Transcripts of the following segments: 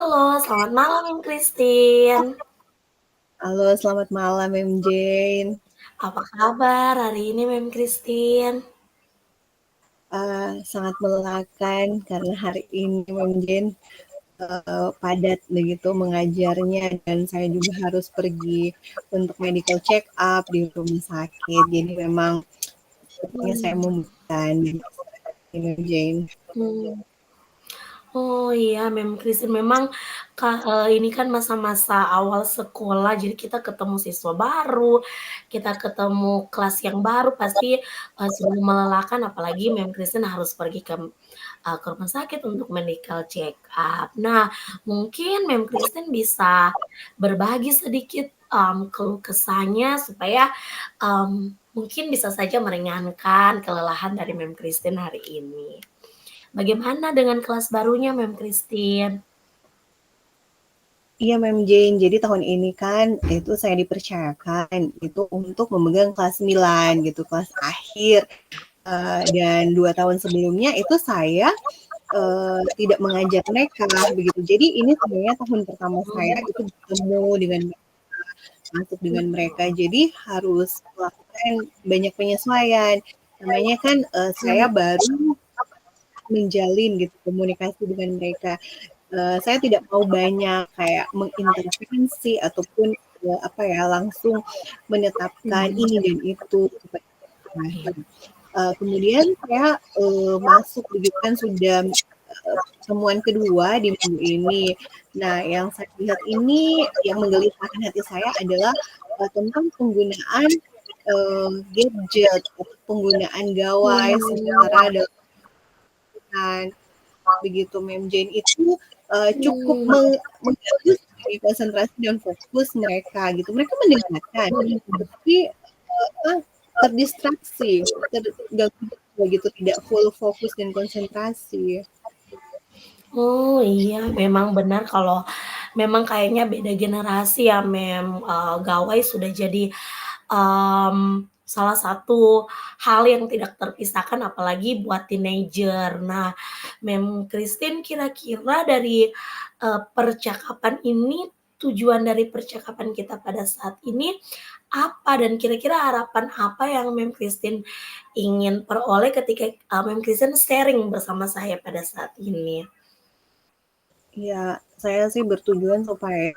Halo, selamat malam Christine. Halo, selamat malam Mem Jane. Apa kabar hari ini Mem Christine? Sangat melelahkan karena hari ini Mem Jane padat begitu mengajarnya dan saya juga harus pergi untuk medical check up di rumah sakit. Jadi memang sepertinya saya Hmm, membutuhkan Mem Jane. hmm. Oh iya, Mem Christine memang ini kan masa-masa awal sekolah, jadi kita ketemu siswa baru, kita ketemu kelas yang baru, pasti sungguh melelahkan, apalagi Mem Christine harus pergi ke rumah sakit untuk medical check up. Nah, mungkin Mem Christine bisa berbagi sedikit keluh kesahnya supaya mungkin bisa saja meringankan kelelahan dari Mem Christine hari ini. Bagaimana dengan kelas barunya, Mem Christine? Iya Mem Jane, jadi tahun ini kan itu saya dipercayakan itu untuk memegang kelas 9 gitu, kelas akhir. Dan 2 tahun sebelumnya itu saya tidak mengajar mereka begitu. Jadi ini sebenarnya tahun pertama saya Oh, itu bertemu dengan masuk dengan mereka. Jadi harus melakukan banyak penyesuaian. Namanya kan saya baru menjalin gitu komunikasi dengan mereka. Saya tidak mau banyak kayak mengintervensi ataupun apa ya langsung menetapkan ini dan itu supaya iya. kemudian saya masuk begitu kan sudah pertemuan kedua di minggu ini. Nah, yang saya lihat ini yang menggelisahkan hati saya adalah tentang penggunaan gadget, penggunaan gawai secara Hmm, dalam begitu Mem Jane itu cukup hmm, mengganggu sekali konsentrasi dan fokus mereka gitu. Mereka mendengarkan, tapi terdistraksi, terganggu gitu, tidak full fokus dan konsentrasi. oh iya, memang benar kalau memang kayaknya beda generasi ya, Mem. Gawai sudah jadi salah satu hal yang tidak terpisahkan apalagi buat teenager. Nah, Mem Christine kira-kira dari, percakapan ini, tujuan dari percakapan kita pada saat ini apa? Dan kira-kira harapan apa yang Mem Christine ingin peroleh ketika, Mem Christine sharing bersama saya pada saat ini? Ya, saya sih bertujuan supaya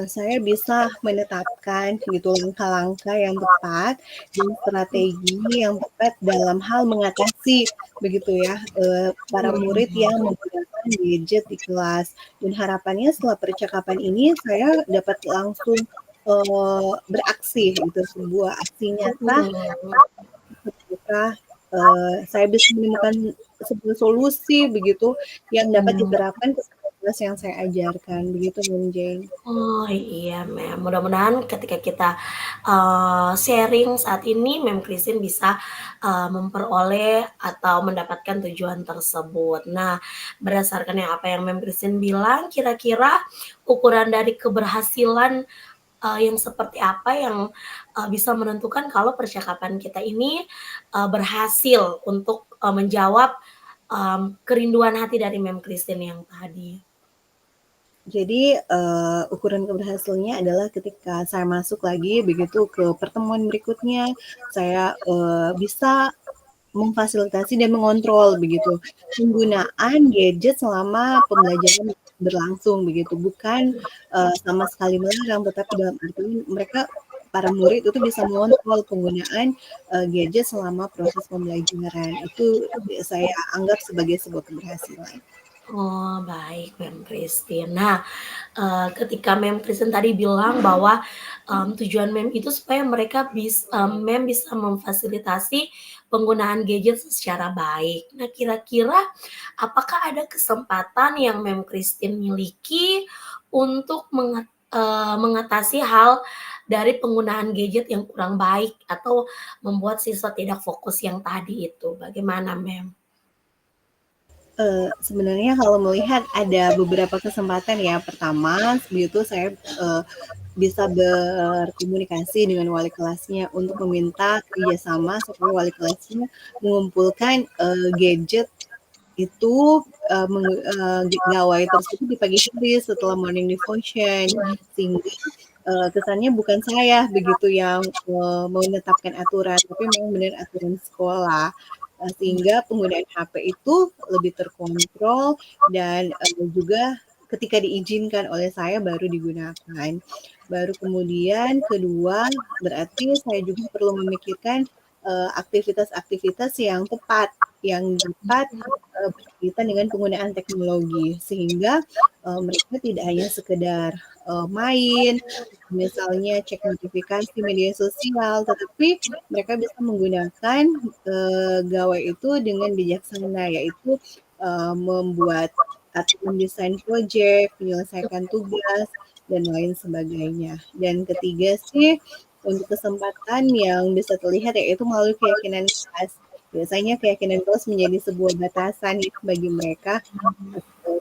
saya bisa menetapkan gitu langkah-langkah yang tepat dan strategi yang tepat dalam hal mengatasi begitu ya para murid Mhm, yang menggunakan gadget di kelas. Dan harapannya setelah percakapan ini saya dapat langsung beraksi gitu sebuah aksi nyata mhm. apakah saya bisa menemukan sebuah solusi begitu yang dapat Mmm, diterapkan ke kelas yang saya ajarkan begitu Bung Jeng. oh iya Mem, mudah-mudahan ketika kita, sharing saat ini Mem Christine bisa, memperoleh atau mendapatkan tujuan tersebut. Nah, berdasarkan yang apa yang Mem Christine bilang, kira-kira ukuran dari keberhasilan, yang seperti apa yang, bisa menentukan kalau percakapan kita ini, berhasil untuk, menjawab, kerinduan hati dari Mem Christine yang tadi? Jadi, ukuran keberhasilannya adalah ketika saya masuk lagi begitu ke pertemuan berikutnya, saya, bisa memfasilitasi dan mengontrol begitu, penggunaan gadget selama pembelajaran berlangsung begitu, bukan, sama sekali melarang, tetapi dalam artian mereka para murid itu bisa mengontrol penggunaan, gadget selama proses pembelajaran. Itu saya anggap sebagai sebuah keberhasilan. Oh, baik, Mem Christine. Nah, ketika Mem Christine tadi bilang bahwa, tujuan Mem itu supaya Mem bisa memfasilitasi penggunaan gadget secara baik. Nah, kira-kira apakah ada kesempatan yang Mem Christine miliki untuk mengatasi hal dari penggunaan gadget yang kurang baik atau membuat siswa tidak fokus yang tadi itu, bagaimana, Mem? Sebenarnya kalau melihat ada beberapa kesempatan ya. Pertama, begitu saya bisa berkomunikasi dengan wali kelasnya untuk meminta kerjasama supaya wali kelasnya mengumpulkan gadget itu, gawai tersebut di pagi hari setelah morning devotion, sehingga, kesannya bukan saya begitu yang, menetapkan aturan, tapi memang benar aturan sekolah, sehingga penggunaan HP itu lebih terkontrol dan, juga ketika diizinkan oleh saya baru digunakan. Baru kemudian kedua, berarti saya juga perlu memikirkan, aktivitas-aktivitas yang tepat, yang dapat, berkaitan dengan penggunaan teknologi. Sehingga, mereka tidak hanya sekedar, main, misalnya cek notifikasi media sosial, tetapi mereka bisa menggunakan, gawai itu dengan bijaksana, yaitu, membuat atau mendesain project, menyelesaikan tugas, dan lain sebagainya. Dan ketiga sih, untuk kesempatan yang bisa terlihat yaitu melalui keyakinan kelas. Biasanya keyakinan kelas menjadi sebuah batasan ya bagi mereka,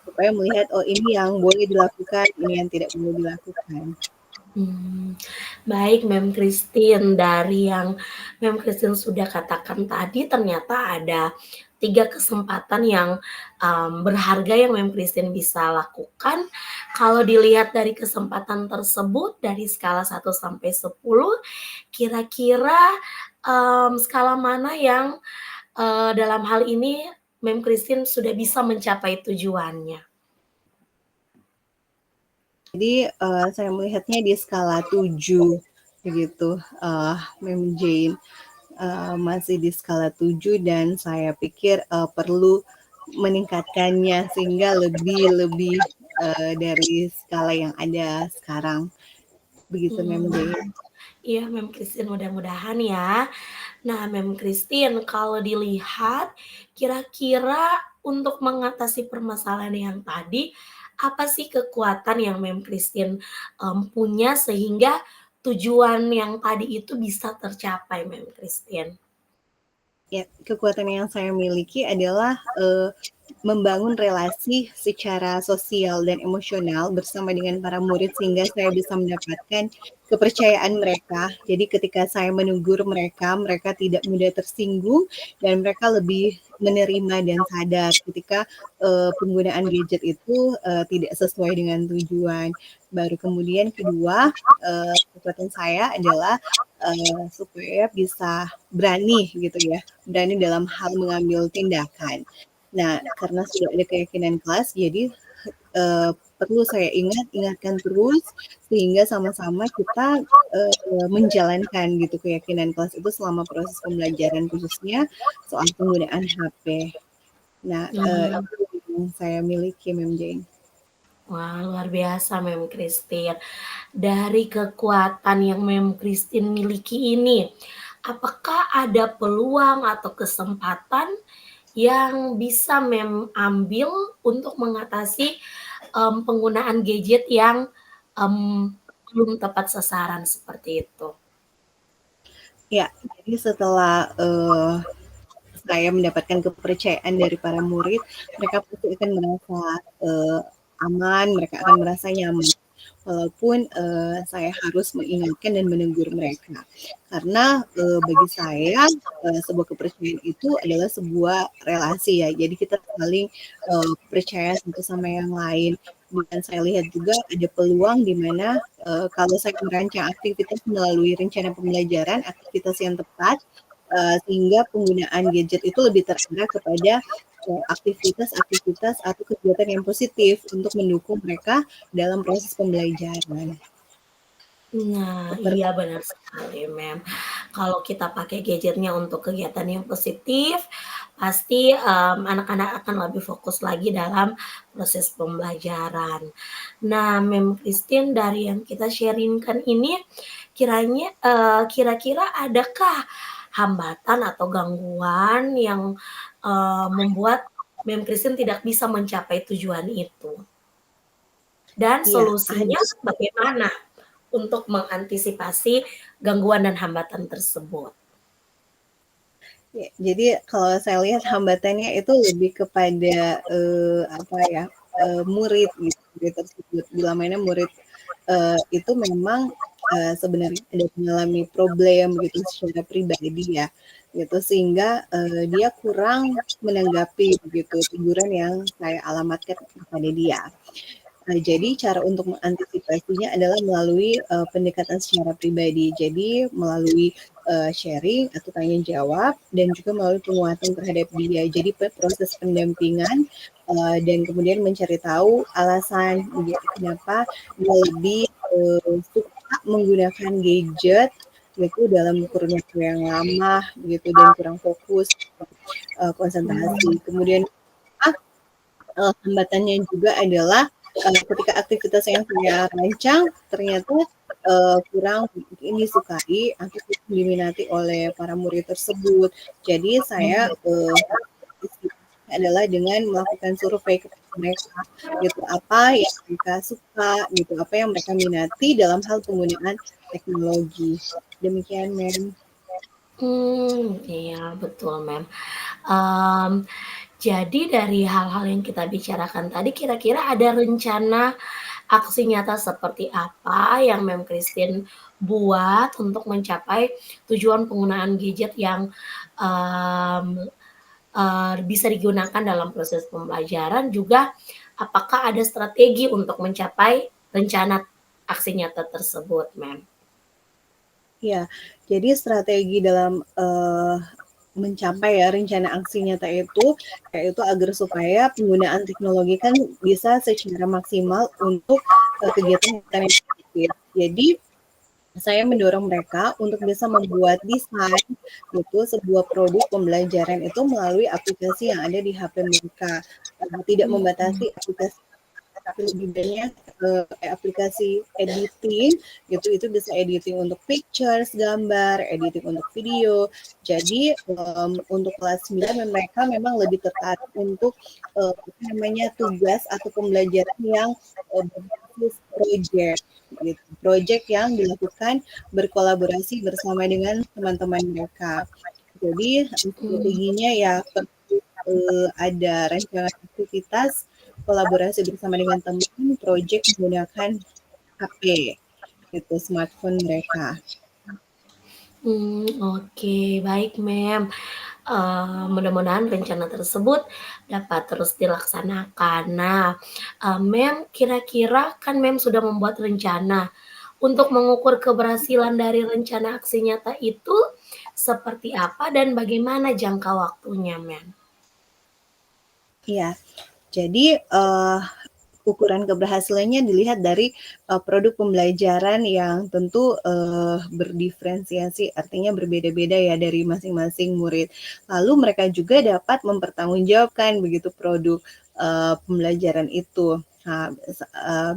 supaya melihat, oh ini yang boleh dilakukan, ini yang tidak boleh dilakukan. Baik Mem Christine, dari yang Mem Christine sudah katakan tadi ternyata ada 3 kesempatan yang, berharga yang Mem Christine bisa lakukan. Kalau dilihat dari kesempatan tersebut dari skala 1 sampai 10, kira-kira, skala mana yang, dalam hal ini Mem Christine sudah bisa mencapai tujuannya? Jadi, saya melihatnya di skala 7 begitu, Mem Jane, masih di skala 7 dan saya pikir, perlu meningkatkannya sehingga lebih, dari skala yang ada sekarang. Begitu Mem Mmm, Jane. iya Mem Christine, mudah-mudahan ya. Nah, Mem Christine, kalau dilihat kira-kira untuk mengatasi permasalahan yang tadi, apa sih kekuatan yang Mem Christine, punya sehingga tujuan yang tadi itu bisa tercapai, Mem Christine? Ya, kekuatan yang saya miliki adalah, membangun relasi secara sosial dan emosional bersama dengan para murid sehingga saya bisa mendapatkan kepercayaan mereka. Jadi ketika saya menegur mereka, mereka tidak mudah tersinggung dan mereka lebih menerima dan sadar ketika, penggunaan gadget itu, tidak sesuai dengan tujuan. Baru kemudian kedua, kekuatan saya adalah, supaya bisa berani gitu ya, berani dalam hal mengambil tindakan. Nah, karena sudah ada keyakinan kelas, jadi, perlu saya ingatkan terus, sehingga sama-sama kita, menjalankan gitu keyakinan kelas itu selama proses pembelajaran, khususnya soal penggunaan HP. Nah, Nah, itu yang saya miliki, Mem Jane. wah luar biasa Mem Christine. Dari kekuatan yang Mem Christine miliki ini, apakah ada peluang atau kesempatan yang bisa Mem ambil untuk mengatasi, penggunaan gadget yang, belum tepat sasaran seperti itu? Ya, jadi setelah, saya mendapatkan kepercayaan dari para murid, mereka pasti akan merasa, aman, mereka akan merasa nyaman. Walaupun, saya harus mengingatkan dan menegur mereka. Karena, bagi saya, sebuah kepercayaan itu adalah sebuah relasi ya, jadi kita saling, percaya satu sama yang lain. Dan saya lihat juga ada peluang di mana, kalau saya merancang aktivitas melalui rencana pembelajaran, aktivitas yang tepat, sehingga penggunaan gadget itu lebih terarah kepada, aktivitas-aktivitas atau kegiatan yang positif untuk mendukung mereka dalam proses pembelajaran. Nah, Seperti iya benar sekali, Mem. Kalau kita pakai gadgetnya untuk kegiatan yang positif, pasti, anak-anak akan lebih fokus lagi dalam proses pembelajaran. Nah, Mem Christine, dari yang kita sharing-kan ini, kira-kira adakah hambatan atau gangguan yang, membuat Mem Christine tidak bisa mencapai tujuan itu? Dan iya, solusinya bagaimana untuk mengantisipasi gangguan dan hambatan tersebut? ya, jadi kalau saya lihat hambatannya itu lebih kepada, apa ya, murid gitu, murid tersebut. Bila mana murid, itu memang, sebenarnya ada mengalami problem gitu secara pribadi ya. gitu, sehingga, dia kurang menanggapi begitu teguran yang saya alamatkan kepada dia. Jadi cara untuk mengantisipasinya adalah melalui, pendekatan secara pribadi. Jadi melalui, sharing atau tanya jawab dan juga melalui penguatan terhadap dia. Jadi proses pendampingan, dan kemudian mencari tahu alasan begitu kenapa dia lebih, suka menggunakan gadget gitu dalam kurun waktu yang lama begitu dan kurang fokus, konsentrasi. Mmm, Kemudian hambatannya juga adalah, ketika aktivitas yang saya rancang ternyata, kurang disukai atau kurang diminati oleh para murid tersebut. Jadi saya, adalah dengan melakukan survei kepada mereka, gitu, apa yang mereka suka gitu, apa yang mereka minati dalam hal penggunaan teknologi. Demikian, Mem. iya betul, Mem. Mmm, jadi dari hal-hal yang kita bicarakan tadi kira-kira ada rencana aksi nyata seperti apa yang Mem Christine buat untuk mencapai tujuan penggunaan gadget yang, mmm, bisa digunakan dalam proses pembelajaran, juga apakah ada strategi untuk mencapai rencana aksi nyata tersebut, Mem? Ya, jadi strategi dalam, mencapai ya rencana aksi nyata itu, yaitu agar supaya penggunaan teknologi kan bisa secara maksimal untuk, kegiatan-kegiatan yang produktif. Jadi, saya mendorong mereka untuk bisa membuat desain gitu, sebuah produk pembelajaran itu melalui aplikasi yang ada di HP mereka, tidak Mhm, membatasi aplikasi tapi lebih banyak aplikasi editing gitu itu bisa editing untuk pictures, gambar, editing untuk video. Jadi untuk kelas 9 mereka memang lebih tertarik untuk apa namanya tugas atau pembelajaran yang berbasis project gitu. Project yang dilakukan berkolaborasi bersama dengan teman-teman mereka. Jadi mmm, strateginya ya ada rancangan aktivitas kolaborasi bersama dengan teman, project menggunakan HP, gitu, smartphone mereka. oke, baik, Mem. Mudah-mudahan rencana tersebut dapat terus dilaksanakan. Nah, Mem, kira-kira kan Mem sudah membuat rencana. Untuk mengukur keberhasilan dari rencana aksi nyata itu seperti apa dan bagaimana jangka waktunya, Mem? Iya, jadi ukuran keberhasilannya dilihat dari produk pembelajaran yang tentu berdiferensiasi, artinya berbeda-beda ya dari masing-masing murid. Lalu mereka juga dapat mempertanggungjawabkan begitu produk pembelajaran itu. Nah,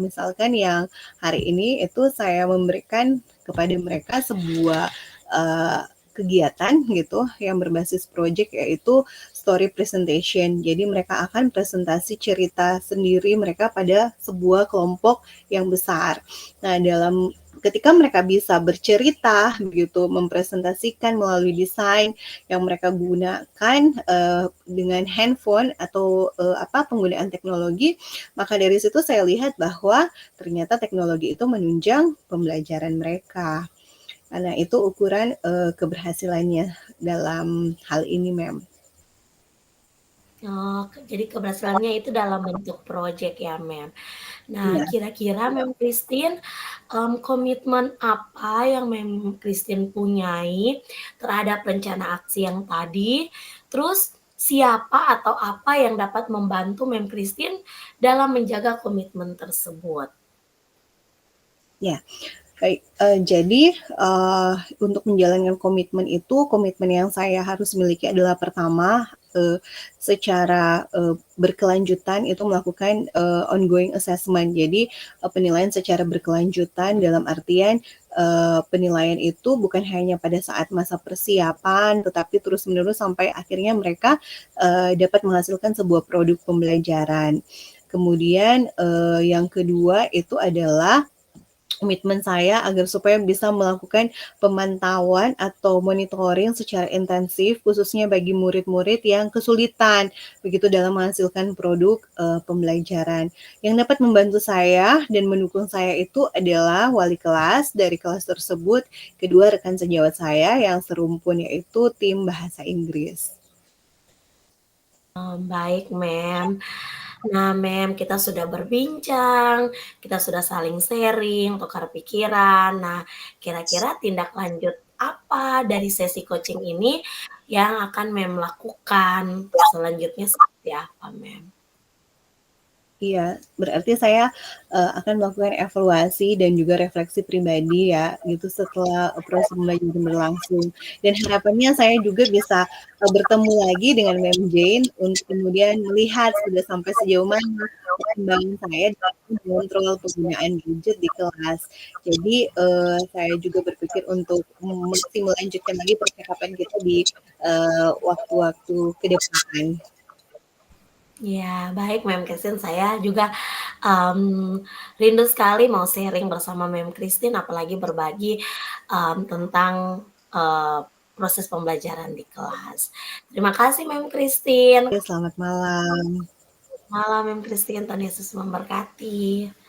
misalkan yang hari ini itu saya memberikan kepada mereka sebuah uh, kegiatan gitu yang berbasis project yaitu story presentation. Jadi mereka akan presentasi cerita sendiri mereka pada sebuah kelompok yang besar. Nah, ketika mereka bisa bercerita begitu, mempresentasikan melalui desain yang mereka gunakan dengan handphone atau penggunaan teknologi, maka dari situ saya lihat bahwa ternyata teknologi itu menunjang pembelajaran mereka. Nah, itu ukuran keberhasilannya dalam hal ini, Mem. Oh, jadi keberhasilannya itu dalam bentuk project ya, Mem. Nah, Iya. kira-kira Mem Christine, komitmen apa yang Mem Christine punyai terhadap rencana aksi yang tadi? Terus siapa atau apa yang dapat membantu Mem Christine dalam menjaga komitmen tersebut? Ya, baik, jadi, untuk menjalankan komitmen itu, komitmen yang saya harus miliki adalah pertama, secara, berkelanjutan itu melakukan, ongoing assessment. Jadi, penilaian secara berkelanjutan dalam artian, penilaian itu bukan hanya pada saat masa persiapan, tetapi terus-menerus sampai akhirnya mereka, dapat menghasilkan sebuah produk pembelajaran. Kemudian, yang kedua itu adalah komitmen saya agar supaya bisa melakukan pemantauan atau monitoring secara intensif khususnya bagi murid-murid yang kesulitan begitu dalam menghasilkan produk, pembelajaran. Yang dapat membantu saya dan mendukung saya itu adalah wali kelas dari kelas tersebut, kedua rekan sejawat saya yang serumpun yaitu tim bahasa Inggris. Baik, Mem. Nah, Mem, kita sudah berbincang, kita sudah saling sharing, tukar pikiran. Nah, kira-kira tindak lanjut apa dari sesi coaching ini yang akan Mem lakukan? Selanjutnya seperti apa, Mem? Iya, berarti saya, akan melakukan evaluasi dan juga refleksi pribadi ya, gitu setelah proses pembelajaran berlangsung. Dan harapannya saya juga bisa, bertemu lagi dengan Mem Jane untuk kemudian melihat sudah sampai sejauh mana perkembangan saya dalam mengontrol penggunaan gadget di kelas. Jadi, saya juga berpikir untuk masih melanjutkan lagi percakapan kita di, waktu-waktu ke depan. Ya, baik Mem Christine, saya juga rindu sekali mau sharing bersama Mem Christine, apalagi berbagi tentang proses pembelajaran di kelas. Terima kasih Mem Christine. Selamat malam. Malam Mem Christine, Tuhan Yesus memberkati.